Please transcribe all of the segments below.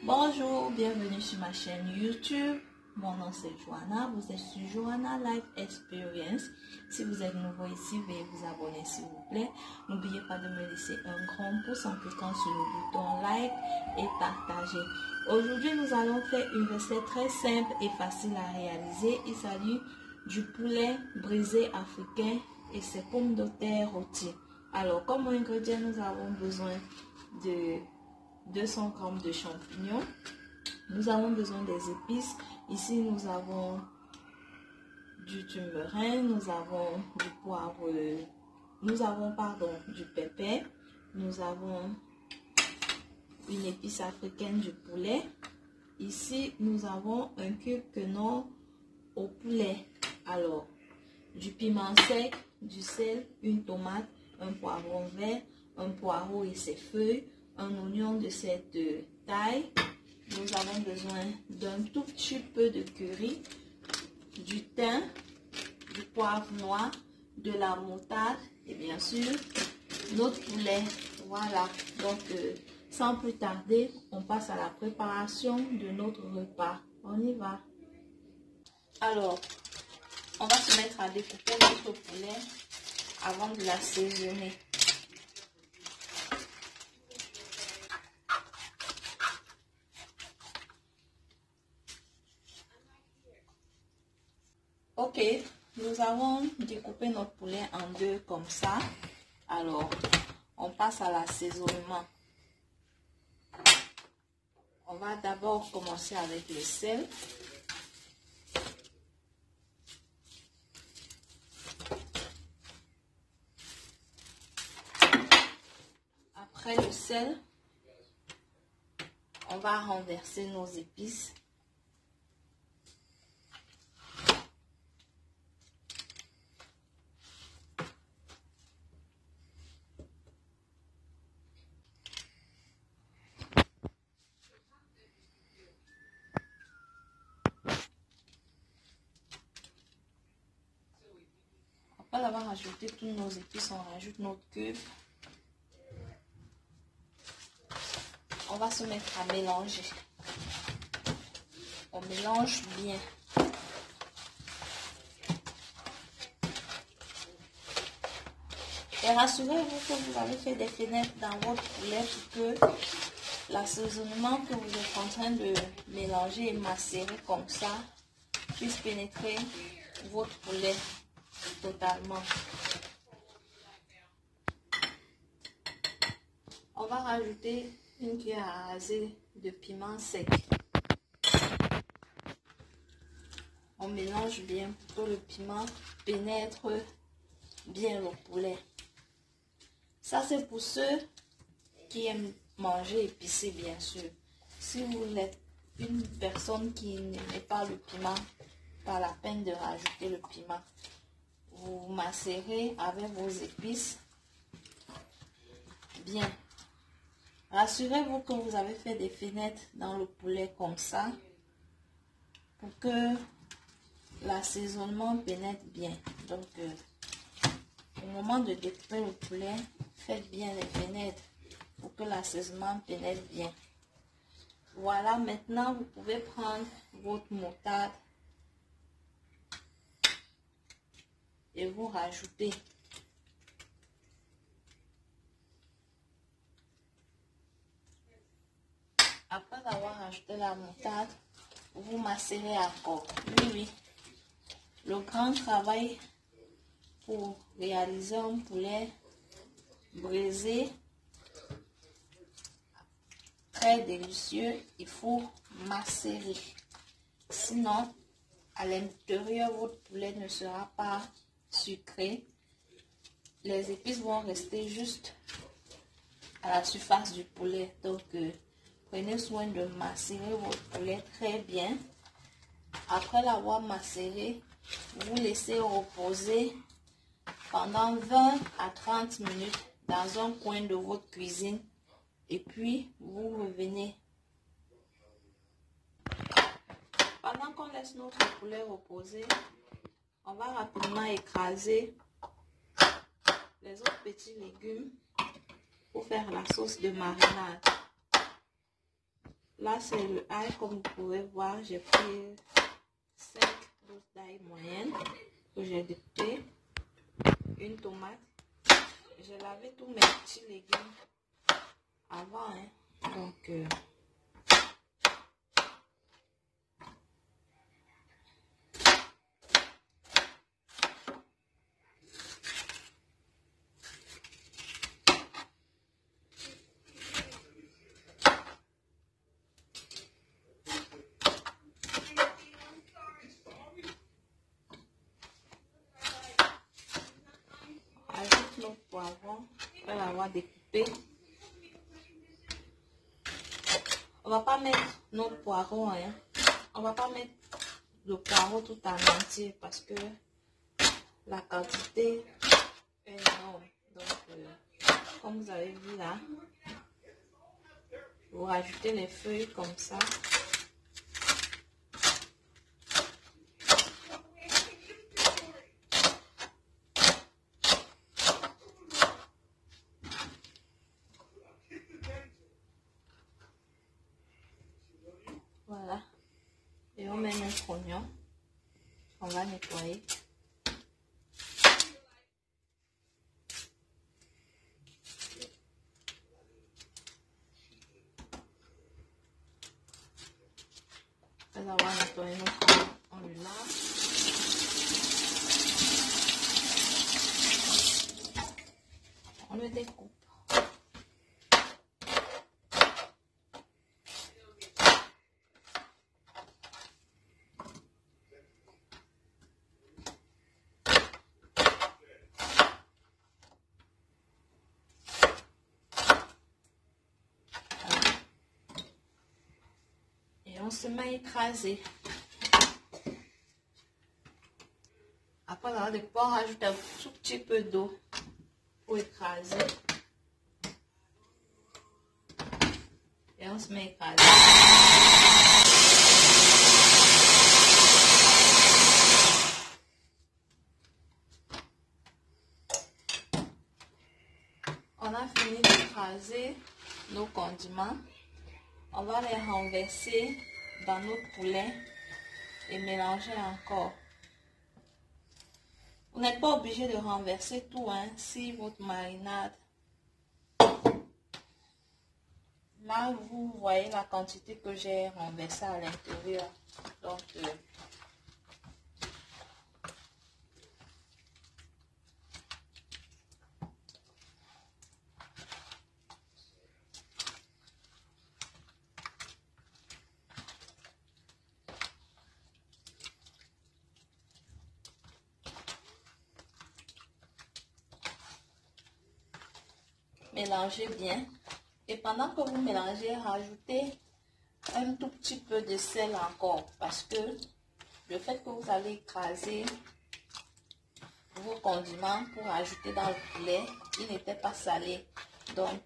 Bonjour, bienvenue sur ma chaîne YouTube. Mon nom c'est Joanna, vous êtes sur Joanna Life Experience. Si vous êtes nouveau ici, veuillez vous abonner s'il vous plaît. N'oubliez pas de me laisser un grand pouce en cliquant sur le bouton like et partager. Aujourd'hui, nous allons faire une recette très simple et facile à réaliser. Il s'agit du poulet brisé africain et ses pommes de terre rôties. Alors, comme ingrédient, nous avons besoin de 200 g de champignons. Nous avons besoin des épices. Ici, nous avons du thym, nous avons du poivre, du pépé, nous avons une épice africaine du poulet. Ici, nous avons un cube quenouille au poulet. Alors, du piment sec, du sel, une tomate, un poivron vert, un poireau et ses feuilles, un oignon de cette taille. Nous avons besoin d'un tout petit peu de curry, du thym, du poivre noir, de la moutarde et bien sûr notre poulet. Voilà, donc sans plus tarder, on passe à la préparation de notre repas. On y va. Alors, on va se mettre à découper notre poulet avant de l'assaisonner. Ok, nous avons découpé notre poulet en deux comme ça. Alors, on passe à l'assaisonnement. On va d'abord commencer avec le sel. Après le sel, on va renverser nos épices. Après avoir ajouté tous nos épices, on rajoute notre cube. On va se mettre à mélanger. On mélange bien. Et rassurez-vous que vous avez fait des fenêtres dans votre poulet pour que l'assaisonnement que vous êtes en train de mélanger et macérer comme ça puisse pénétrer votre poulet totalement. On va rajouter une cuillère à raser de piment sec. On mélange bien pour que le piment pénètre bien le poulet. Ça, c'est pour ceux qui aiment manger épicé, bien sûr. Si vous êtes une personne qui n'aime pas le piment, pas la peine de rajouter le piment. Vous macérez avec vos épices bien. Rassurez-vous que vous avez fait des fenêtres dans le poulet comme ça pour que l'assaisonnement pénètre bien. Donc, au moment de découper le poulet, faites bien les fenêtres pour que l'assaisonnement pénètre bien. Voilà, maintenant vous pouvez prendre votre moutarde et vous rajouter. Après avoir rajouté la moutarde, vous macérez encore. Oui. Le grand travail pour réaliser un poulet brisé très délicieux, il faut macérer. Sinon, à l'intérieur, votre poulet ne sera pas sucré. Les épices vont rester juste à la surface du poulet. Donc, prenez soin de macérer votre poulet très bien. Après l'avoir macéré, vous laissez reposer pendant 20 à 30 minutes dans un coin de votre cuisine. Et puis, vous revenez. Pendant qu'on laisse notre poulet reposer, on va rapidement écraser les autres petits légumes pour faire la sauce de marinade. Là, c'est le ail. Comme vous pouvez voir, j'ai pris 5 gousses d'ail moyenne que j'ai découpé. Une tomate. J'ai lavé tous mes petits légumes avant. Hein. Donc, ajoute nos poivrons après l'avoir découpé. On va pas mettre nos poivrons, hein. On va pas mettre le poireau tout en entier parce que la quantité est énorme. Donc, comme vous avez vu là, vous rajoutez les feuilles comme ça. Voilà. Et on met notre oignon. On va nettoyer. Après avoir nettoyé notre oignon, on le lave. On le découpe. On se met à écraser. Après avoir découpé, on rajoute un tout petit peu d'eau pour écraser. Et on se met à écraser. On a fini d'écraser nos condiments. On va les renverser dans notre poulet et mélanger encore. Vous n'êtes pas obligé de renverser tout, hein, si votre marinade. Là, vous voyez la quantité que j'ai renversée à l'intérieur. Donc, mélangez bien. Et pendant que vous mélangez, rajoutez un tout petit peu de sel encore. Parce que le fait que vous allez écraser vos condiments pour ajouter dans le poulet, il n'était pas salé. Donc,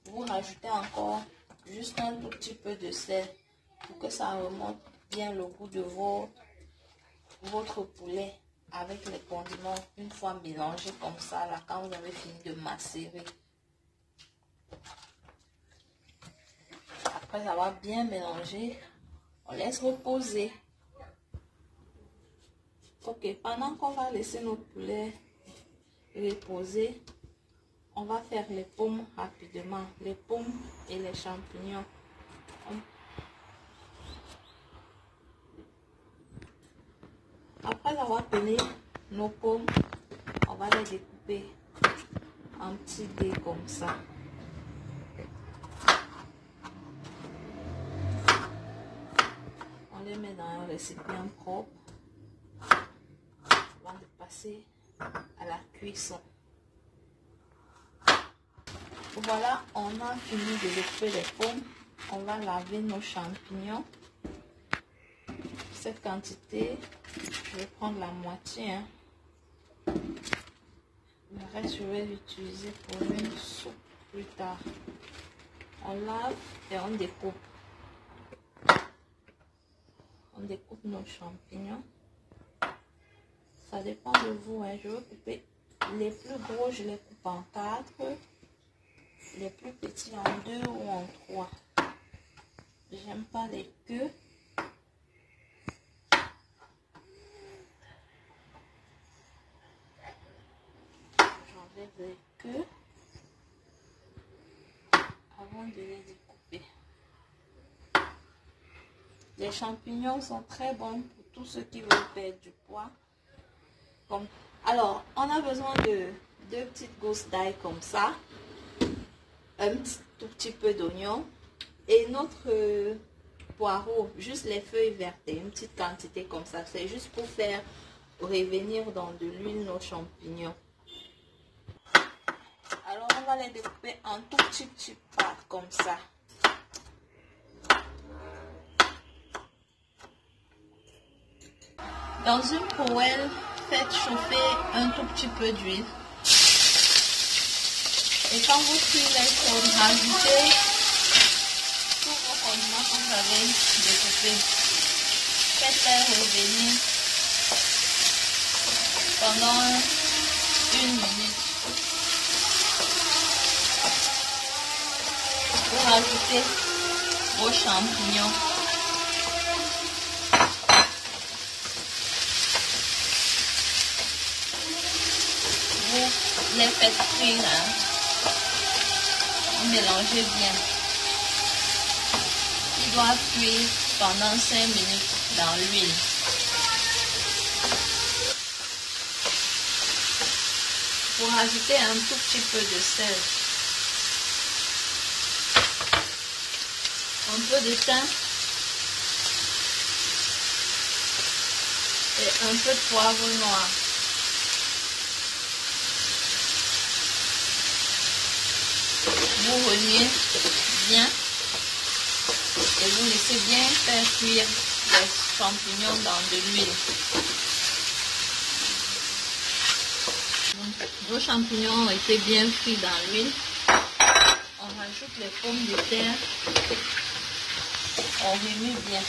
vous rajoutez encore juste un tout petit peu de sel pour que ça remonte bien le goût de votre poulet avec les condiments une fois mélangé comme ça là, quand vous avez fini de macérer. Après avoir bien mélangé, on laisse reposer. Ok, pendant qu'on va laisser notre poulet reposer, on va faire les pommes rapidement, les pommes et les champignons. Après avoir pelé nos pommes, on va les découper en petits dés comme ça. On les met dans un récipient propre avant de passer à la cuisson. Voilà, on a fini de découper les pommes. On va laver nos champignons. Cette quantité, je vais prendre la moitié. Hein. Le reste, je vais l'utiliser pour une soupe plus tard. On lave et on découpe. On découpe nos champignons. Ça dépend de vous. Hein. Je vais couper les plus gros, je les coupe en 4. Les plus petits en 2 ou en 3. J'aime pas les queues. J'enlève les queues avant de les découper. Les champignons sont très bons pour tous ceux qui veulent perdre du poids. Alors, on a besoin de 2 petites gousses d'ail comme ça, un tout petit peu d'oignon et notre poireau, juste les feuilles vertes, une petite quantité comme ça. C'est juste pour faire revenir dans de l'huile nos champignons. Alors, on va les découper en tout petits parts comme ça. Dans une poêle, faites chauffer un tout petit peu d'huile. Et quand vous cuisez les choses, rajoutez tous vos condiments que vous avez découpés. Faites-les revenir pendant 1 minute. Vous rajoutez vos champignons. Vous les faites cuire, vous mélangez bien. Ils doivent cuire pendant 5 minutes dans l'huile. Vous rajoutez un tout petit peu de sel, un peu de thym et un peu de poivre noir. Vous remuez bien et vous laissez bien faire cuire les champignons dans de l'huile. Vos champignons ont été bien frits dans l'huile. On rajoute les pommes de terre. On remue bien.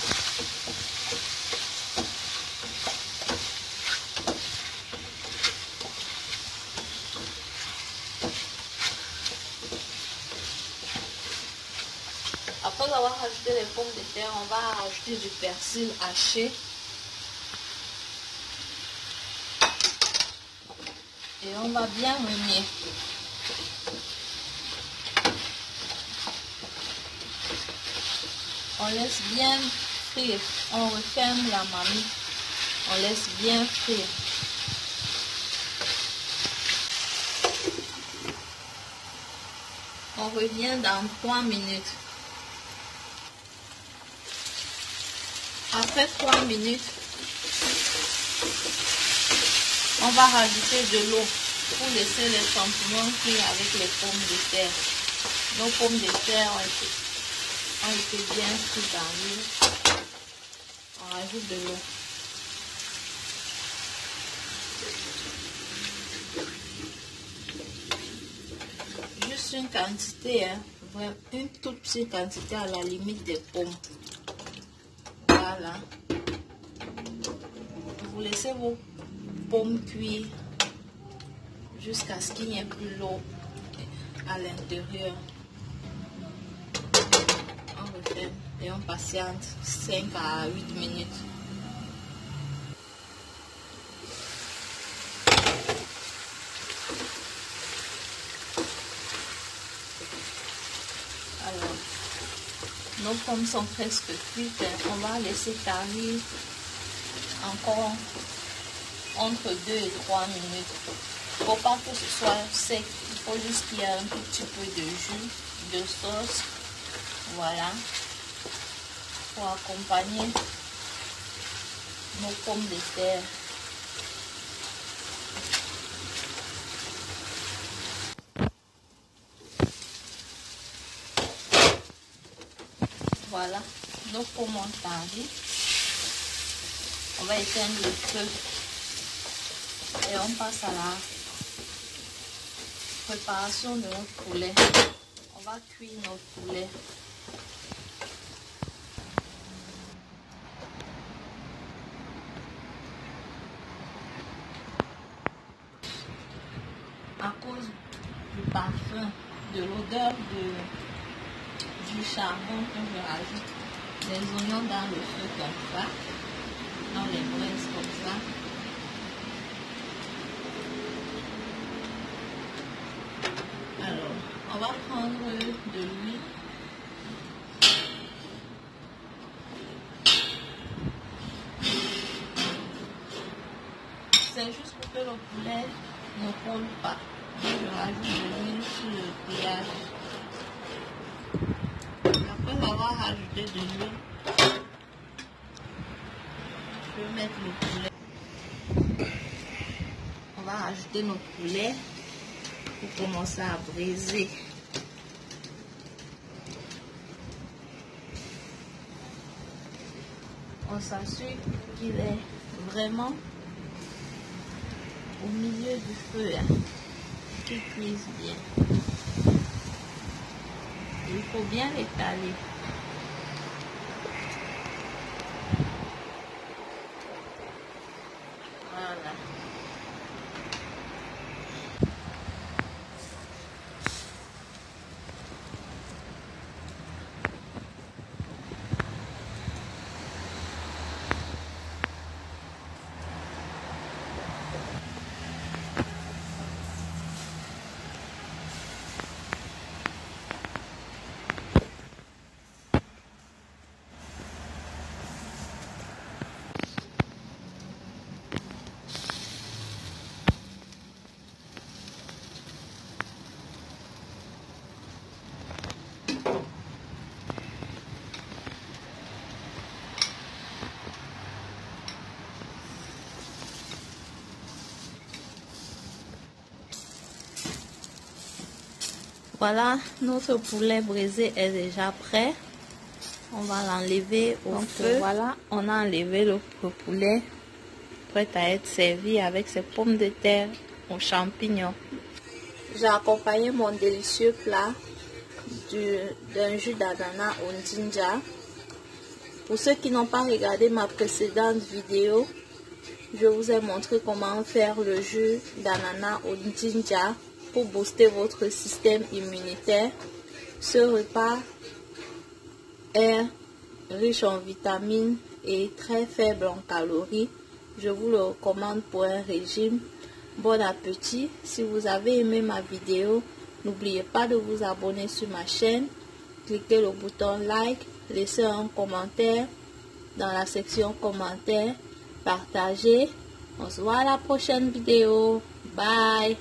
Après avoir rajouté les pommes de terre, on va rajouter du persil haché. Et on va bien remuer. On laisse bien frire. On referme la marmite. On laisse bien frire. On revient dans 3 minutes. Après 3 minutes, on va rajouter de l'eau pour laisser les champignons cuire avec les pommes de terre. Nos pommes de terre ont été bien cuites dans l'huile. On rajoute de l'eau. Juste une quantité, une toute petite quantité à la limite des pommes. Voilà. Vous laissez vos pommes cuire jusqu'à ce qu'il n'y ait plus l'eau à l'intérieur. On referme et on patiente 5 à 8 minutes. Alors, nos pommes sont presque cuites. On va laisser tarir encore entre 2 et 3 minutes. Il ne faut pas que ce soit sec. Il faut juste qu'il y ait un tout petit peu de jus, de sauce. Voilà. Pour accompagner nos pommes de terre. Voilà. Nos pommes ont tari. On va éteindre le feu. Et on passe à la préparation de notre poulet. On va cuire notre poulet. À cause du parfum, de l'odeur du charbon que je rajoute, les oignons dans le feu comme ça, dans les braises comme ça. Alors, on va prendre de l'huile. C'est juste pour que le poulet ne colle pas. Je rajoute de l'huile sur le grillage. Après avoir rajouté de l'huile, je vais mettre le poulet. On va rajouter nos poulets pour commencer à braiser. On s'assure qu'il est vraiment au milieu du feu, hein, qu'il cuise bien. Il faut bien l'étaler. Voilà. Voilà, notre poulet braisé est déjà prêt. On va l'enlever au feu. Voilà, on a enlevé le poulet, prêt à être servi avec ses pommes de terre aux champignons. J'ai accompagné mon délicieux plat d'un jus d'ananas au ginger. Pour ceux qui n'ont pas regardé ma précédente vidéo, je vous ai montré comment faire le jus d'ananas au ginger pour booster votre système immunitaire. Ce repas est riche en vitamines et très faible en calories. Je vous le recommande pour un régime. Bon appétit. Si vous avez aimé ma vidéo, n'oubliez pas de vous abonner sur ma chaîne. Cliquez le bouton like, laissez un commentaire dans la section commentaires, partagez. On se voit à la prochaine vidéo. Bye.